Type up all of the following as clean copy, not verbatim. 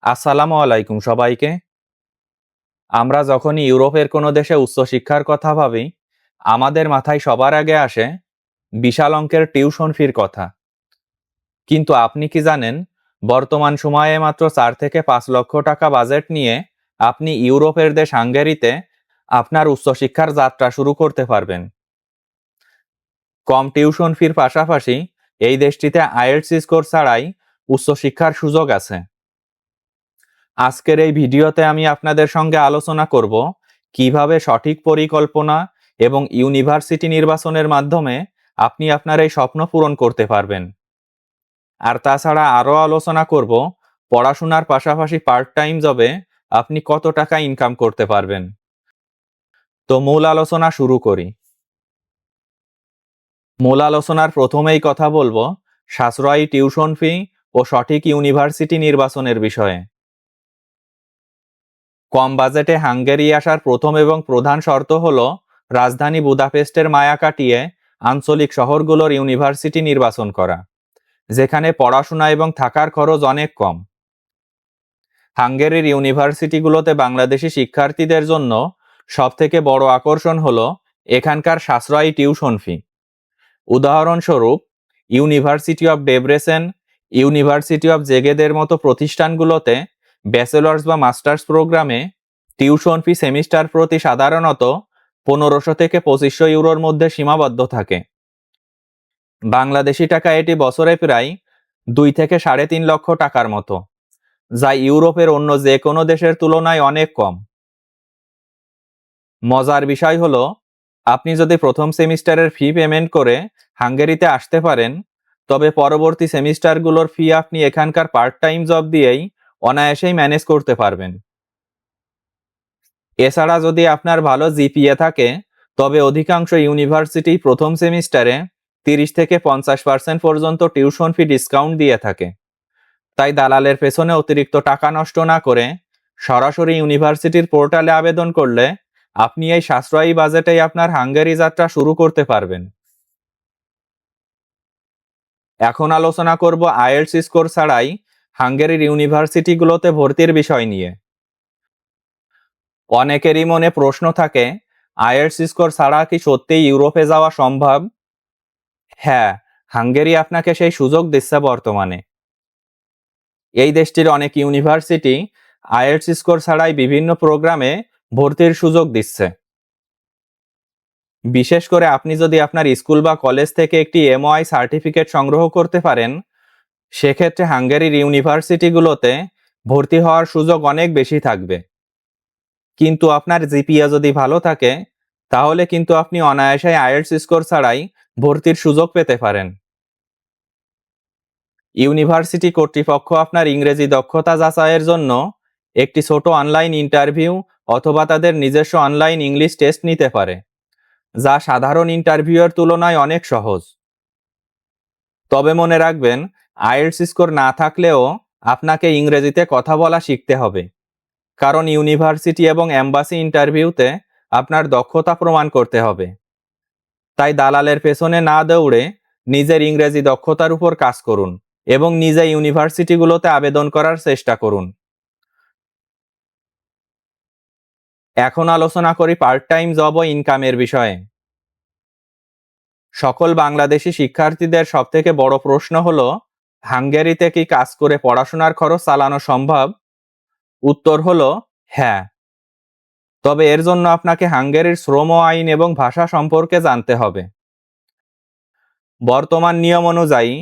আসসালামু আলাইকুম সবাইকে। আমরা যখনই ইউরোপের কোনো দেশে উচ্চশিক্ষার কথা ভাবি, আমাদের মাথায় সবার আগে আসে বিশাল অঙ্কের টিউশন ফির কথা। কিন্তু আপনি কি জানেন, বর্তমান সময়ে মাত্র 4 থেকে 5 লক্ষ টাকা বাজেট নিয়ে আপনি ইউরোপের দেশ হাঙ্গেরিতে আপনার উচ্চশিক্ষার যাত্রা শুরু করতে পারবেন। কম টিউশন ফির পাশাপাশি এই দেশটিতে আইএলটিএস স্কোর ছাড়াই উচ্চশিক্ষার সুযোগ আছে। আজকের এই ভিডিওতে আমি আপনাদের সঙ্গে আলোচনা করব কিভাবে সঠিক পরিকল্পনা এবং ইউনিভার্সিটি নির্বাচনের মাধ্যমে আপনি আপনার এই স্বপ্ন পূরণ করতে পারবেন। আর তাছাড়া আরও আলোচনা করব পড়াশোনার পাশাপাশি পার্ট টাইম জবে আপনি কত টাকা ইনকাম করতে পারবেন। তো মূল আলোচনা শুরু করি। মূল আলোচনার প্রথমেই কথা বলবো সাশ্রয়ী টিউশন ফি ও সঠিক ইউনিভার্সিটি নির্বাচনের বিষয়ে। কম বাজেটে হাঙ্গেরি আসার প্রথম এবং প্রধান শর্ত হল রাজধানী বুদাপেস্টের মায়া কাটিয়ে আঞ্চলিক শহরগুলোর ইউনিভার্সিটি নির্বাচন করা, যেখানে পড়াশোনা এবং থাকার খরচ অনেক কম। হাঙ্গেরির ইউনিভার্সিটিগুলোতে বাংলাদেশি শিক্ষার্থীদের জন্য সবথেকে বড় আকর্ষণ হলো এখানকার সাশ্রয়ী টিউশন ফি। উদাহরণস্বরূপ, university of Debrecen, university of জেগেদের মতো প্রতিষ্ঠানগুলোতে ব্যাচেলার্স বা মাস্টার্স প্রোগ্রামে টিউশন ফি সেমিস্টার প্রতি সাধারণত 1500 থেকে 2500 ইউরোর মধ্যে সীমাবদ্ধ থাকে। বাংলাদেশি টাকা এটি বছরে প্রায় 2 থেকে 3.5 লক্ষ টাকার মতো, যা ইউরোপের অন্য যে কোনো দেশের তুলনায় অনেক কম। মজার বিষয় হলো, আপনি যদি প্রথম সেমিস্টারের ফি পেমেন্ট করে হাঙ্গেরিতে আসতে পারেন, তবে পরবর্তী সেমিস্টারগুলোর ফি আপনি এখানকার পার্ট টাইম জব দিয়েই অনায়াসেই ম্যানেজ করতে পারবেন। এছাড়া যদি আপনার ভালো জিপিএ থাকে, তবে অধিকাংশ ইউনিভার্সিটি প্রথম সেমিস্টারে 30 থেকে 50% পর্যন্ত টিউশন ফি ডিসকাউন্ট দিয়ে থাকে। তাই দালালের পেছনে অতিরিক্ত টাকা নষ্ট না করে সরাসরি ইউনিভার্সিটির পোর্টালে আবেদন করলে আপনি এই সাশ্রয়ী বাজেটেই আপনার হাঙ্গেরি যাত্রা শুরু করতে পারবেন। এখন আলোচনা করব আইএলটিএস স্কোর ছাড়াই হাঙ্গেরির ইউনিভার্সিটিগুলোতে ভর্তির বিষয় নিয়ে। অনেকেরই মনে প্রশ্ন থাকে, আইএলটিএস স্কোর ছাড়া কি সত্যিই ইউরোপে যাওয়া সম্ভব? হ্যাঁ, হাঙ্গেরি আপনাকে সেই সুযোগ দিচ্ছে বর্তমানে। এই দেশটির অনেক ইউনিভার্সিটি আইএলটিএস স্কোর ছাড়াই বিভিন্ন প্রোগ্রামে ভর্তির সুযোগ দিচ্ছে। বিশেষ করে আপনি যদি আপনার স্কুল বা কলেজ থেকে একটি এমওআই সার্টিফিকেট সংগ্রহ করতে পারেন, সেক্ষেত্রে হাঙ্গেরির ইউনিভার্সিটিগুলোতে ভর্তি হওয়ার সুযোগ অনেক বেশি থাকবে। কিন্তু আপনার জিপিএ যদি ভালো থাকে, তাহলে কিন্তু আপনি অনায়াসে আইএলটিএস স্কোর ছাড়াই ভর্তির সুযোগ পেতে পারেন। ইউনিভার্সিটি কর্তৃপক্ষ আপনার ইংরেজি দক্ষতা যাচাইয়ের জন্য একটি ছোট অনলাইন ইন্টারভিউ অথবা তাদের নিজস্ব অনলাইন ইংলিশ টেস্ট নিতে পারে, যা সাধারণ ইন্টারভিউয়ের তুলনায় অনেক সহজ। তবে মনে রাখবেন, আইএলটিএস স্কোর না থাকলেও আপনাকে ইংরেজিতে কথা বলা শিখতে হবে, কারণ ইউনিভার্সিটি এবং এম্বাসি ইন্টারভিউতে আপনার দক্ষতা প্রমাণ করতে হবে। তাই দালালের পেছনে না দৌড়ে নিজের ইংরেজি দক্ষতার উপর কাজ করুন এবং নিজে ইউনিভার্সিটিগুলোতে আবেদন করার চেষ্টা করুন। এখন আলোচনা করি পার্ট টাইম জব ও ইনকামের বিষয়ে। সকল বাংলাদেশি শিক্ষার্থীদের সবথেকে বড় প্রশ্ন হলো, হাঙ্গেরিতে কি কাজ করে পড়াশোনার খরচ চালানো সম্ভব? উত্তর হলো হ্যাঁ। তবে এর জন্য আপনাকে হাঙ্গেরির শ্রম আইন এবং ভাষা সম্পর্কে জানতে হবে। বর্তমান নিয়ম অনুযায়ী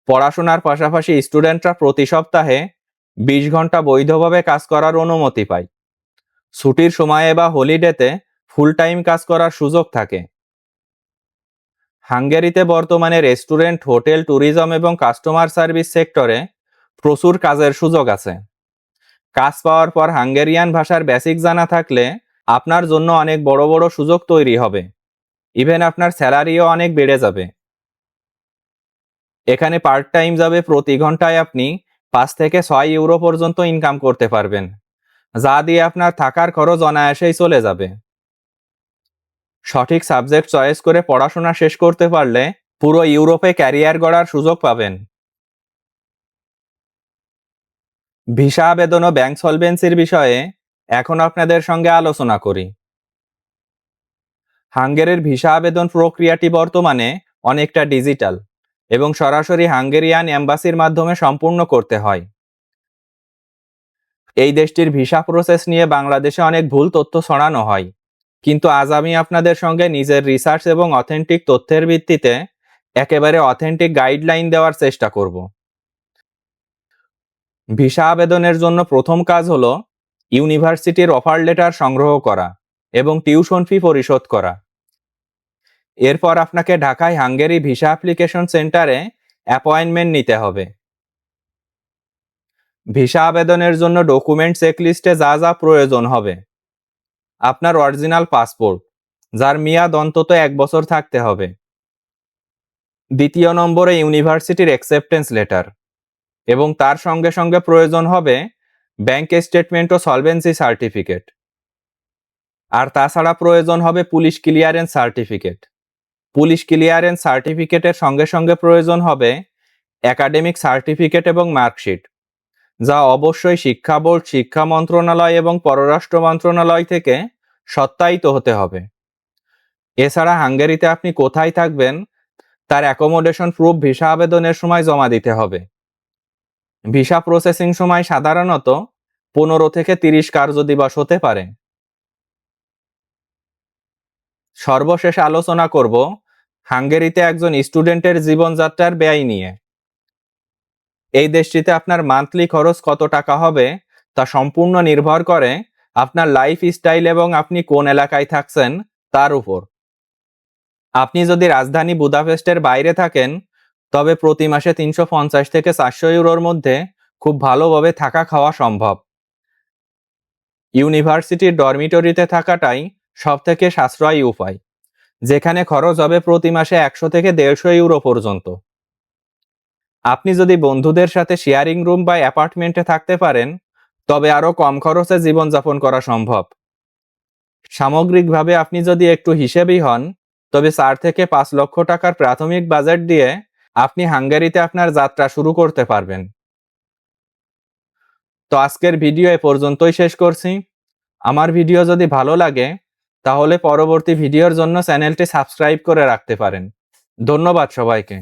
পড়াশোনার পাশাপাশি স্টুডেন্টরা প্রতি সপ্তাহে 20 ঘন্টা বৈধভাবে কাজ করার অনুমতি পায়। ছুটির সময়ে বা হলিডেতে ফুল টাইম কাজ করার সুযোগ থাকে। হাঙ্গেরিতে বর্তমানে রেস্টুরেন্ট, হোটেল, ট্যুরিজম এবং কাস্টমার সার্ভিস সেক্টরে প্রচুর কাজের সুযোগ আছে। কাজ পাওয়ার পর হাঙ্গেরিয়ান ভাষার বেসিক জানা থাকলে আপনার জন্য অনেক বড় বড় সুযোগ তৈরি হবে। ইভেন আপনার স্যালারিও অনেক বেড়ে যাবে। এখানে পার্ট টাইম জবে প্রতি ঘন্টায় আপনি 5 থেকে 6 ইউরো পর্যন্ত ইনকাম করতে পারবেন, যা দিয়ে আপনার থাকার খরচ অনায়াসেই চলে যাবে। সঠিক সাবজেক্ট চয়েস করে পড়াশোনা শেষ করতে পারলে পুরো ইউরোপে ক্যারিয়ার গড়ার সুযোগ পাবেন। ভিসা আবেদন ও ব্যাংক সলভেন্সির বিষয়ে এখন আপনাদের সঙ্গে আলোচনা করি। হাঙ্গেরির ভিসা আবেদন প্রক্রিয়াটি বর্তমানে অনেকটা ডিজিটাল এবং সরাসরি হাঙ্গেরিয়ান এম্বাসির মাধ্যমে সম্পূর্ণ করতে হয়। এই দেশটির ভিসা প্রসেস নিয়ে বাংলাদেশে অনেক ভুল তথ্য ছড়ানো হয়, কিন্তু আজ আমি আপনাদের সঙ্গে নিজের রিসার্চ এবং অথেন্টিক তথ্যের ভিত্তিতে একেবারে অথেন্টিক গাইডলাইন দেওয়ার চেষ্টা করব। ভিসা আবেদনের জন্য প্রথম কাজ হলো ইউনিভার্সিটির অফার লেটার সংগ্রহ করা এবং টিউশন ফি পরিশোধ করা। এরপর আপনাকে ঢাকায় হাঙ্গেরি ভিসা অ্যাপ্লিকেশন সেন্টারে অ্যাপয়েন্টমেন্ট নিতে হবে। ভিসা আবেদনের জন্য ডকুমেন্ট চেকলিস্টে যা যা প্রয়োজন হবে: আপনার অরিজিনাল পাসপোর্ট, যার মেয়াদ অন্তত 1 বছর থাকতে হবে। দ্বিতীয় নম্বরে ইউনিভার্সিটির অ্যাকসেপ্টেন্স লেটার, এবং তার সঙ্গে সঙ্গে প্রয়োজন হবে ব্যাংক স্টেটমেন্ট ও সলভেন্সি সার্টিফিকেট। আর তাছাড়া প্রয়োজন হবে police clearance certificate. Police clearance সার্টিফিকেটের সঙ্গে সঙ্গে প্রয়োজন হবে একাডেমিক সার্টিফিকেট এবং মার্কশিট, যা অবশ্যই শিক্ষা বোর্ড, শিক্ষা মন্ত্রণালয় এবং পররাষ্ট্র মন্ত্রণালয় থেকে সত্যায়িত হতে হবে। এছাড়া হাঙ্গেরিতে আপনি কোথায় থাকবেন তার অ্যাকোমোডেশন প্রুফ ভিসা আবেদনের সময় জমা দিতে হবে। ভিসা প্রসেসিং সময় সাধারণত 15 থেকে 30 কার্যদিবস হতে পারে। সর্বশেষ আলোচনা করব হাঙ্গেরিতে একজন স্টুডেন্টের জীবনযাত্রার ব্যয় নিয়ে। এই দেশটিতে আপনার মান্থলি খরচ কত টাকা হবে তা সম্পূর্ণ নির্ভর করে আপনার লাইফ স্টাইল এবং আপনি কোন এলাকায় থাকছেন তার উপর। আপনি যদি রাজধানী বুদাপেস্টের বাইরে থাকেন, তবে প্রতি মাসে 350 থেকে 400 ইউরোর মধ্যে খুব ভালোভাবে থাকা খাওয়া সম্ভব। ইউনিভার্সিটির ডরমিটরিতে থাকাটাই সবথেকে সাশ্রয়ী উপায়, যেখানে খরচ হবে প্রতি মাসে 100 থেকে 150 ইউরো পর্যন্ত। আপনি যদি বন্ধুদের সাথে শেয়ারিং রুম বা অ্যাপার্টমেন্টে থাকতে পারেন, তবে আরও কম খরচে জীবনযাপন করা সম্ভব। সামগ্রিকভাবে আপনি যদি একটু হিসেবি হন, তবে 4 থেকে 5 লক্ষ টাকার প্রাথমিক বাজেট দিয়ে আপনি হাঙ্গেরিতে আপনার যাত্রা শুরু করতে পারবেন। তো আজকের ভিডিও এ পর্যন্তই শেষ করছি। আমার ভিডিও যদি ভালো লাগে, তাহলে পরবর্তী ভিডিওর জন্য চ্যানেলটি সাবস্ক্রাইব করে রাখতে পারেন। ধন্যবাদ সবাইকে।